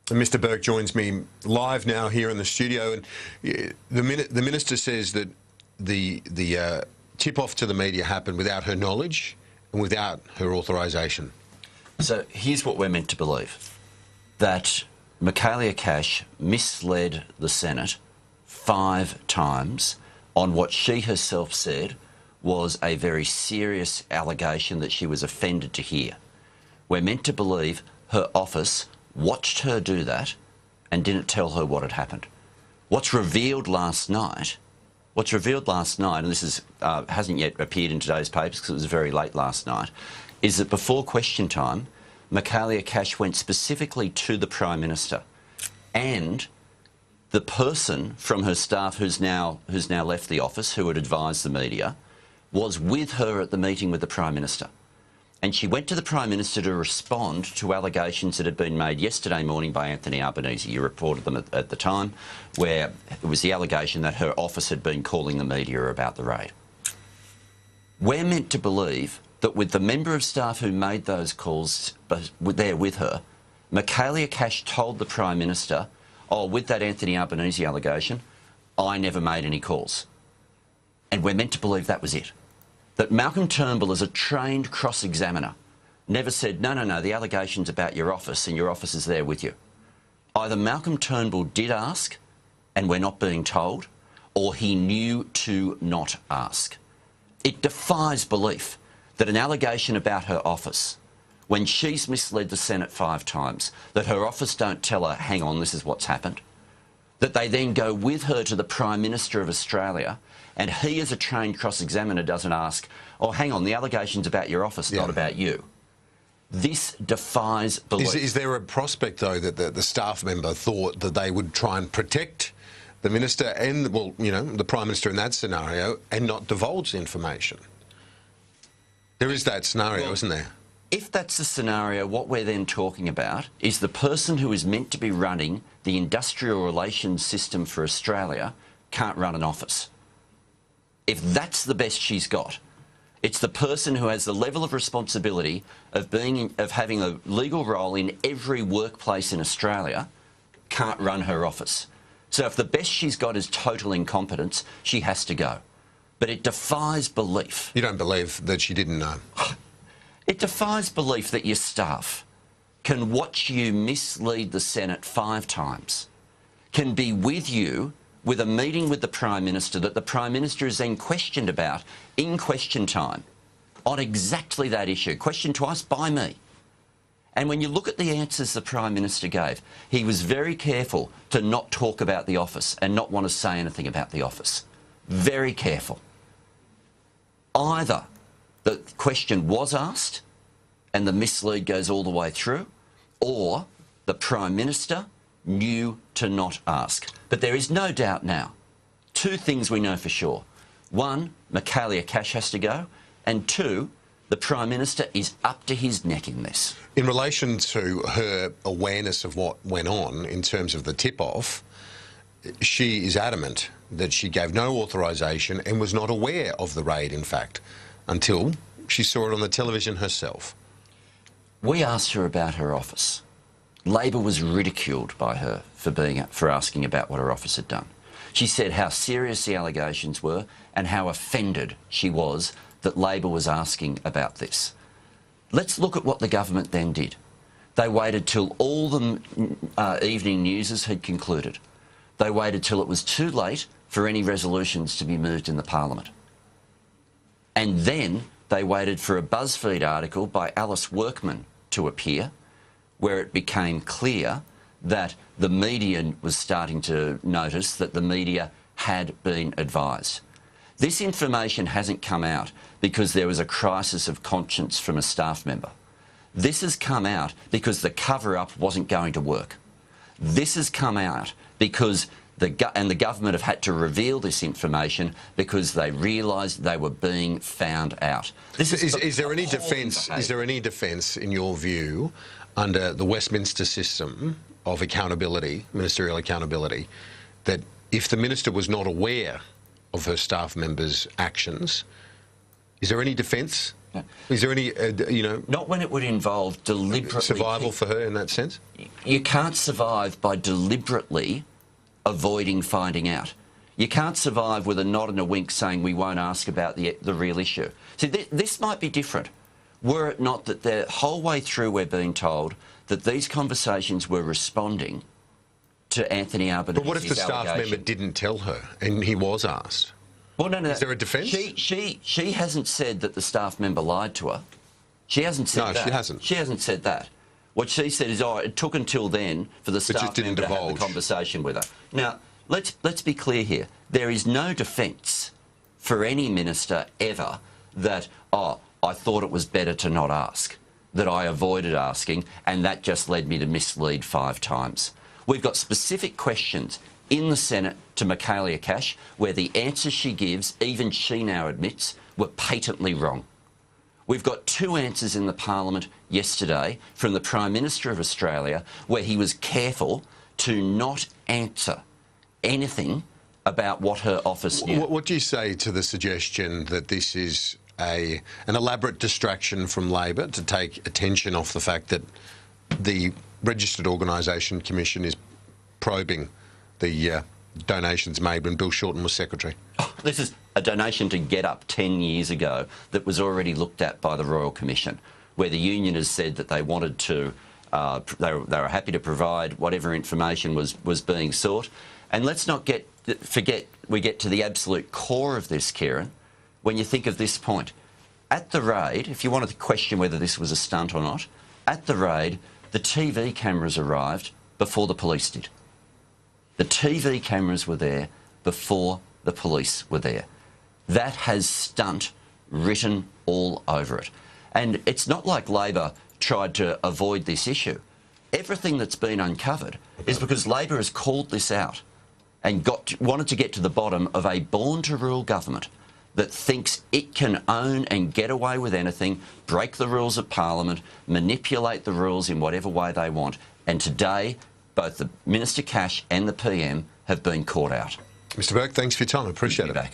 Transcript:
And Mr. Burke joins me live now here in the studio, and the minister says that the tip-off to the media happened without her knowledge and without her authorisation. So here's what we're meant to believe, that Michaelia Cash misled the Senate 5 times on what she herself said was a very serious allegation that she was offended to hear. We're meant to believe her office watched her do that and didn't tell her what had happened. What's revealed last night, and this is, hasn't yet appeared in today's papers because it was very late last night, is that before question time, Michaelia Cash went specifically to the Prime Minister, and the person from her staff who's now left the office, who had advised the media, was with her at the meeting with the Prime Minister. And she went to the Prime Minister to respond to allegations that had been made yesterday morning by Anthony Albanese. You reported them at the time, where it was the allegation that her office had been calling the media about the raid. We're meant to believe that with the member of staff who made those calls there with her, Michaelia Cash told the Prime Minister, oh, with that Anthony Albanese allegation, I never made any calls. And we're meant to believe that was it. That Malcolm Turnbull, as a trained cross-examiner, never said, no, the allegation's about your office and your office is there with you. Either Malcolm Turnbull did ask and we're not being told, or he knew to not ask. It defies belief that an allegation about her office, when she's misled the Senate 5 times, that her office don't tell her, hang on, this is what's happened, that they then go with her to the Prime Minister of Australia and he, as a trained cross-examiner, doesn't ask, oh, hang on, the allegation's about your office, not about you. This defies belief. Is there a prospect, though, that the staff member thought that they would try and protect the Minister and, well, you know, the Prime Minister in that scenario and not divulge the information? There is that scenario, well, isn't there? If that's the scenario, what we're then talking about is the person who is meant to be running the industrial relations system for Australia can't run an office. If that's the best she's got, it's the person who has the level of responsibility of having a legal role in every workplace in Australia can't run her office. So if the best she's got is total incompetence, she has to go. But it defies belief. You don't believe that she didn't know? It defies belief that your staff can watch you mislead the Senate 5 times, can be with you with a meeting with the Prime Minister that the Prime Minister is then questioned about in question time on exactly that issue, questioned twice by me. And when you look at the answers the Prime Minister gave, he was very careful to not talk about the office and not want to say anything about the office. Very careful. Either the question was asked and the mislead goes all the way through, or the Prime Minister knew to not ask. But there is no doubt now. 2 things we know for sure. 1, Michaelia Cash has to go, and 2, the Prime Minister is up to his neck in this. In relation to her awareness of what went on in terms of the tip-off, she is adamant that she gave no authorisation and was not aware of the raid, in fact, until she saw it on the television herself. We asked her about her office. Labor was ridiculed by her for asking about what her office had done. She said how serious the allegations were and how offended she was that Labor was asking about this. Let's look at what the government then did. They waited till all the evening newses had concluded. They waited till it was too late for any resolutions to be moved in the Parliament. And then they waited for a BuzzFeed article by Alice Workman to appear, where it became clear that the media was starting to notice that the media had been advised. This information hasn't come out because there was a crisis of conscience from a staff member. This has come out because the cover-up wasn't going to work. This has come out because the government have had to reveal this information because they realised they were being found out. Is there any defence? Is there any defence, in your view, under the Westminster system of accountability, ministerial accountability, that if the minister was not aware of her staff members' actions, is there any defence Is there any, Not when it would involve deliberately... survival for her in that sense? You can't survive by deliberately avoiding finding out. You can't survive with a nod and a wink saying we won't ask about the real issue. See, this might be different were it not that the whole way through we're being told that these conversations were responding to Anthony Albanese. But what if the staff member didn't tell her and he was asked? Well, no. Is there a defence? She hasn't said that the staff member lied to her. She hasn't said that. No, she hasn't. She hasn't said that. What she said is, it took until then for the staff member to have the conversation with her. Now, let's be clear here. There is no defence for any minister ever that, I thought it was better to not ask, that I avoided asking, and that just led me to mislead 5 times. We've got specific questions in the Senate to Michaelia Cash where the answers she gives, even she now admits, were patently wrong. We've got 2 answers in the Parliament yesterday from the Prime Minister of Australia where he was careful to not answer anything about what her office knew. What do you say to the suggestion that this is an elaborate distraction from Labor to take attention off the fact that the Registered Organisation Commission is probing the donations made when Bill Shorten was Secretary? This is a donation to Get Up 10 years ago that was already looked at by the Royal Commission, where the union has said that they wanted to, they were happy to provide whatever information was being sought. And let's not forget we get to the absolute core of this, Kieren, when you think of this point. At the raid, if you wanted to question whether this was a stunt or not, at the raid, the TV cameras arrived before the police did. The TV cameras were there before the police were there. That has stunt written all over it. And it's not like Labor tried to avoid this issue. Everything that's been uncovered is because Labor has called this out and wanted to get to the bottom of a born-to-rule government that thinks it can own and get away with anything, break the rules of Parliament, manipulate the rules in whatever way they want. And today, both the Minister Cash and the PM have been caught out. Mr Burke, thanks for your time. I appreciate it. Back.